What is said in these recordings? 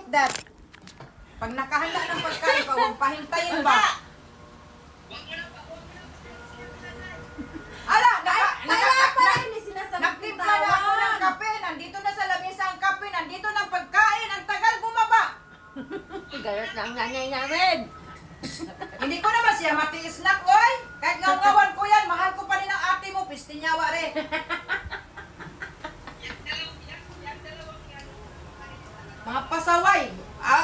like that. Pag nakahanda ng pagkain pa, huwag pahintayin ba? Ala, nagtimpla na ako ng kape. Nandito na sa lamesa ang kape. Nandito na ang pagkain. Ang tagal bumaba. Galit na ang nanay namin. Hindi ko naman siya matiis na, oy. Kahit ngaw-ngawan ko yan, mahal ko pa rin ang ate mo. Pistinyawa rin. Mga pasaway.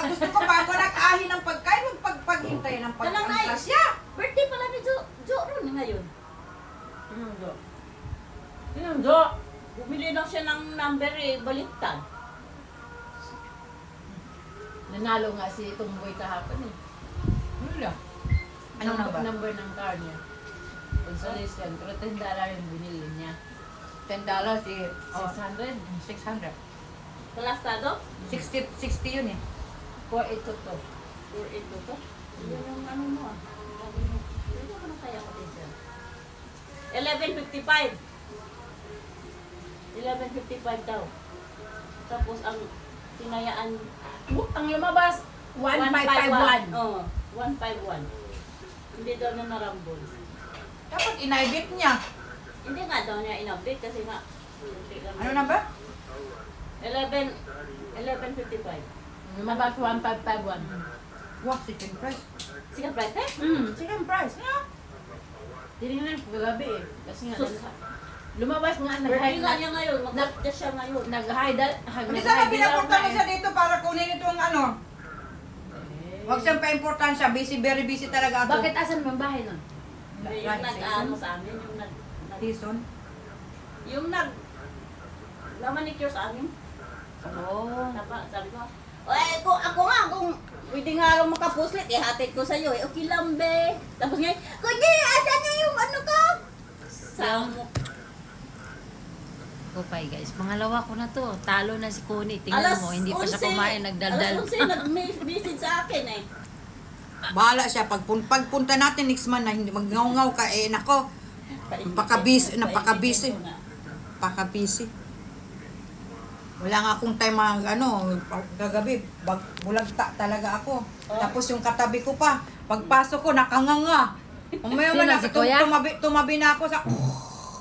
Gusto ko bago nag-ahi ng pagkain, huwag paghintayin ng pagkain. Birthday pala ni Jo Ron ngayon. Sinong Jo? Bumili lang siya ng number baliktad. Nanalo nga si Tumboy kahapon eh. Wala. Anong number? Number ng car niya. Consolation. Pero $10 yung binili niya. $10 eh. 600? 600. Kalastado? 60 yun eh. 482 to. 482 to? Yan yung ano mo ah. Ano ka na kaya ko din siya? 11.55. 11.55 daw. Tapos ang tinayaan Ang lumabas, 1551. Oo, 151. Hindi daw na narambol. Dapat inaibit niya. Hindi nga daw niya in-update kasi nga Ano number? 11.55. Lumabas, 1551. Wow, chicken price. Sige, price eh? Chicken price. Yeah. Tinignan ko kagabi eh. Kasi nga, lumabas nga, Birthday nga nag-hide niya ngayon, mag-update siya ngayon. Hindi sana pinapunta mo siya dito para kunin itong ano. Huwag siyang pa-importansya. Busy, very busy talaga ako. Bakit asan mo ang bahay nun? Yung nag-ano sa amin, Tison? yung na-manicure sa amin. Oo. Sabi ko, ako nga, kung pwede nga lang makapuslit, ihatid ko sa'yo eh. Okay lang, be. Tapos ngayon, kundi, asan niya yung ano ko? Samo. Kupay guys, pangalawa ko na to. Talo na si Connie. Tingnan mo, hindi pa siya kumain, nagdaldal. Alas 11, nag-message sa akin eh. Bahala siya. Pagpunta natin next month na hindi mag-ngaw-ngaw ka, eh, nako. Napaka-busy. Napaka-busy. Wala nga akong time kagabi, bulagta talaga ako. Tapos yung katabi ko pa, pagpasok ko, nakanganga. Umaya man si Kuya? tumabi na ako sa...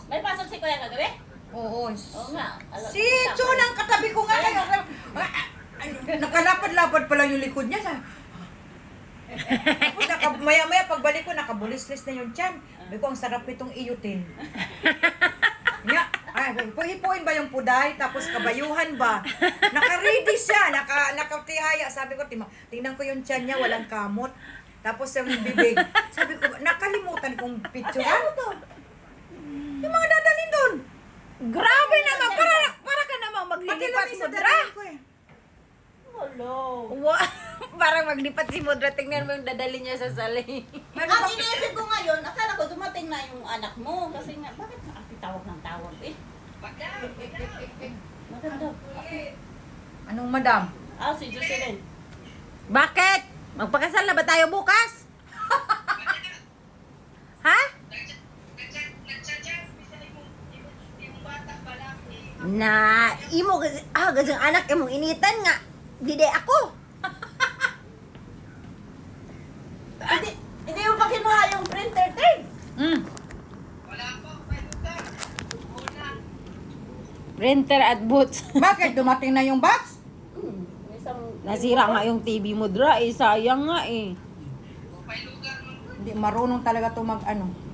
May pasok si Kuya kagabi? Oo. Oo nga. Si Chunang katabi ko nga kayo. Nakalapad-lapad pa lang yung likod niya. Tapos maya-maya pagbalik ko, nakabulislis na yung tiyan. Sabi ko, ang sarap itong iyutin. Puhipuin ba yung puday, tapos kabayuhan ba? Naka-ready siya, nakatihaya. Sabi ko, tingnan ko yung tiyan niya, walang kamot. Tapos yung bibig. Sabi ko, nakalimutan kong picturean. Ano to? Yung mga dadalhin doon. Grabe naman! Para ka namang maglilipat Pati mo, Dra! dadalhin ko eh. Hello. Parang maglipat si Modra. Tingnan mo yung dadali niya sa sali. Ang iniisip ko ngayon, akala ko dumating na yung anak mo. Kasi nga, bakit nakapitawag ng tawag eh? Maganda. Anong madam? Si Jocelyn. Bakit? Magpakasal na ba tayo bukas? Ha? Na, gasang anak imong initan nga. Dide ako. Hindi mo pa kinuha yung printer, Tay. Printer at boots. Bakit? Dumating na yung box? Nasira nga yung TV mo, Dra. Sayang nga eh. Hindi, marunong talaga ito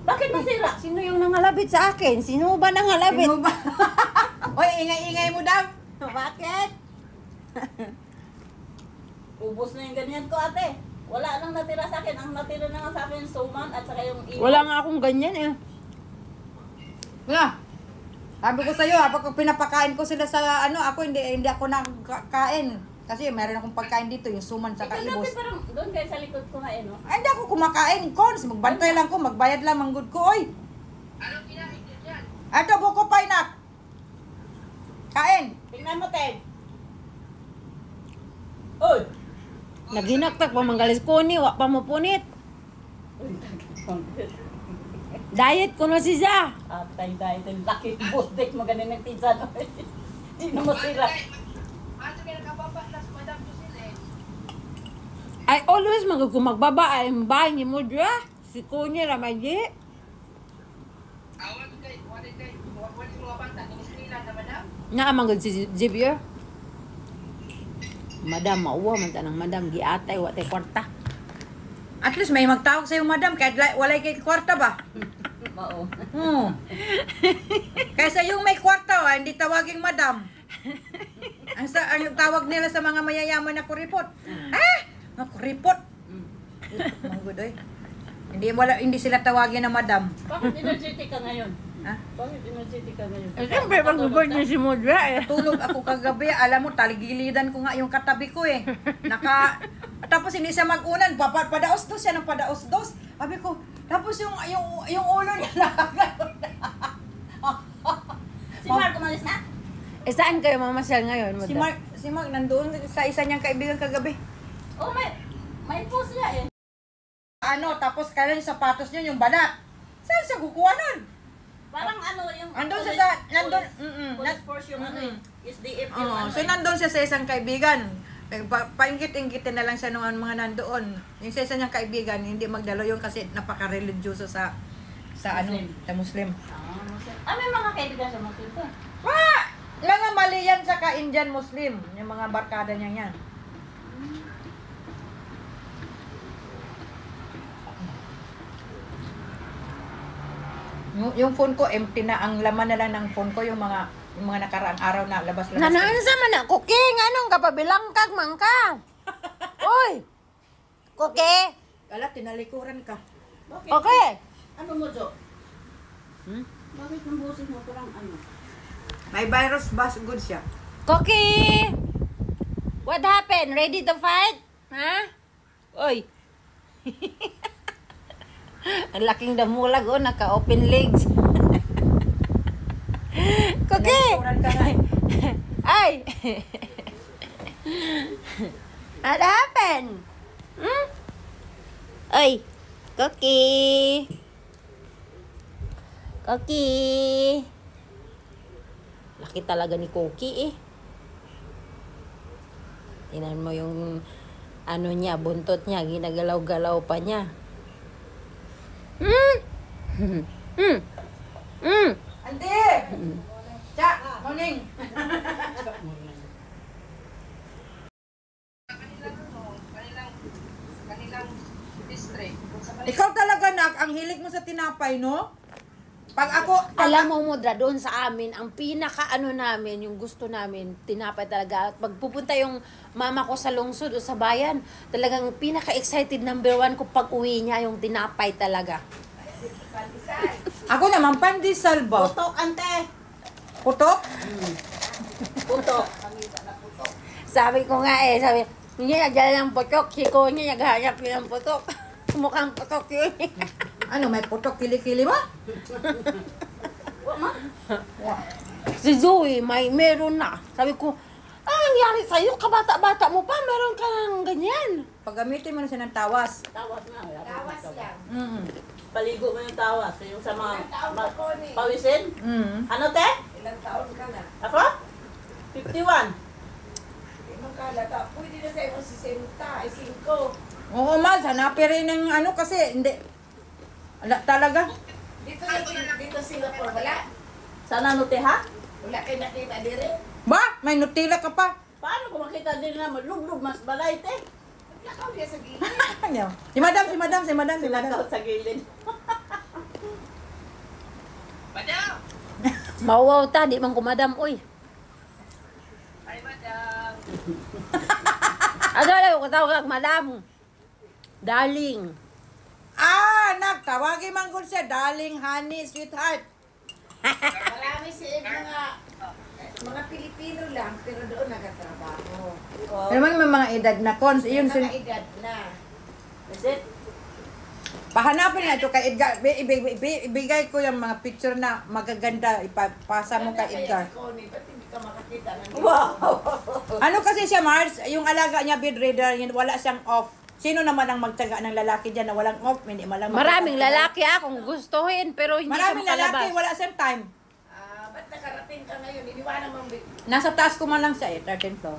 Bakit masira? Sino yung nangalabit sa akin? Sino ba nangalabit? Sino ba? Oy, ingay-ingay mo daw. Bakit? Ubus na yung ganyan ko, ate. Wala nang natira sa akin. Ang natira na nga sa akin, suman at saka yung iwan. Wala nga akong ganyan eh. Wala. Sabi ko sa'yo, pag pinapakain ko sila sa ako, hindi ako nakakain. Kasi meron akong pagkain dito, yung suman sa kaibos. Kasi parang doon kayo sa likod ko nga no? Ay, hindi ako kumakain. Cons, magbantay lang ko, magbayad lang, manggod ko, oy. Anong kinain ka dyan? Ito, buko pa inak. Kain. Tingnan mo, Ted. Oy! Naginaktak pa manggalis ko ni, wa pa mo punit. Diet ko na siya. Atay, dahil laki bustik mo ganin ng pizza. Sino mo sila? always magbaba ay bahay ni mo dra. Si Kunya Ramaji. Naamang si Xavier. Madam, mauwa man tanang madam giatay wa tay kwarta. At least may magtawag sa'yo, madam, kahit walay kay kwarta ba? Oo. Kaysa yung may kwarta, hindi tawaging madam. Ang tawag nila sa mga mayayaman na kuripot. Na kuripot. Manggod oy. Hindi sila tawagin na madam. Bakit energetic ka ngayon? Ha? Bakit energetic ka ngayon? Siyempre, mag-report niya si Modra eh. Tulog ako kagabi, alam mo, taligilidan ko nga yung katabi ko eh. Tapos hindi siya mag-unan, padaos-dos siya ng padaos-dos. Sabi ko, tapos yung ulo niya nakagano'n. Si Mark umalis na? Eh, saan kayo mamasyal ngayon, Modra? Si Mark nandoon sa isa niyang kaibigan kagabi. Oh, may post niya eh. Tapos kailan yung sapatos niya, yung balat. Saan siya kukuha nun? Parang ano yung... Andun siya sa... Nandun... Police force yung ano eh. SDF yung Oo, ano so eh. nandun siya sa isang kaibigan. Paingit-inggitin na lang siya ng mga nandoon. Yung sa isa niyang kaibigan, hindi magdalo yun kasi napaka-religyoso sa Muslim. sa Muslim. May mga kaibigan sa Muslim to. Mga Malian saka Indian Muslim, yung mga barkada niya yan. Yung phone ko empty na, ang laman na lang ng phone ko yung mga nakaraang araw na labas-labas. Nanaan sa man na, Cooking, anong kapabilangkag man ka? Uy! Cookie! Kala, tinalikuran ka. Bakit? Okay! Ano mo, Jo? Bakit yung boses mo parang ano? May virus ba? Good siya. Cookie! What happened? Ready to fight? Ha? Uy! Ang laking damulag, naka-open legs. Cookie! Tinalikuran ka na. Ay! What happened? Ay! Cookie! Cookie! Laki talaga ni Cookie eh. Tingnan mo yung ano niya, buntot niya, ginagalaw-galaw pa niya. Ante! Cha! Morning! Ikaw talaga, Nak, ang hilig mo sa tinapay, no? Pag ako... Alam mo, Modra, doon sa amin, ang pinaka-ano namin, yung gusto namin, tinapay talaga. At pagpupunta yung mama ko sa lungsod o sa bayan, talagang pinaka-excited number 1 ko pag uwi niya, yung tinapay talaga. Ako naman, pandesal ba? Putok, ante! Putok? Putok. Sabi ko nga sabi, hindi nagdala ng putok, si Konya naghanap yun ng putok. Mukhang putok yun. Ano, may putok kilikili ba? Si Zoe, meron na. Sabi ko, nangyari sa'yo? Kabata-bata mo pa, meron ka ng ganyan. Paggamitin mo na siya ng tawas. Tawas na. Tawas lang. Paligo mo yung tawas. Yung sa mga pawisin. Ano, te? Ilang taon ka na? Ako? 51. Ibang kalata, pwede na sa'yo si Senta, 5. Oo, Mal, hanapin rin ng ano kasi, hindi. Wala talaga. Dito Singapore, wala? Sana ano, te, ha? Wala kayo nakita dire? Ba? May Nutella ka pa. Paano kung makita din na maluglog, mas balay, te? Nakaw niya sa gilid. Ano? Si Madam. Sinakaw sa gilid. Mawaw ta, di man kumadam, uy. Ay, madam. Ano lang, katawag kag madam. Darling. Nak, tawagin man ko siya, darling, honey, sweetheart. Marami si mga Pilipino lang, pero doon nagtatrabaho. Pero may mga edad na cons, iyon Mga edad na. Is it? pahanapin na ito kay Edgar. Ibigay ko yung mga picture na magaganda, ipapasa mo kay Edgar. Kaya si Connie, ba't hindi ka makakita ng Wow! Ano kasi siya, Mars, yung alaga niya bedridden, wala siyang off. Sino naman ang magtyaga ng lalaki dyan na walang off? Hindi malamang. Maraming lalaki akong gustuhin, pero hindi Maraming siya lalaki, makalabas. wala siyang time. ba't nakarating ka ngayon? Iniwanan mo ang Nasa taas ko man lang siya 13th floor.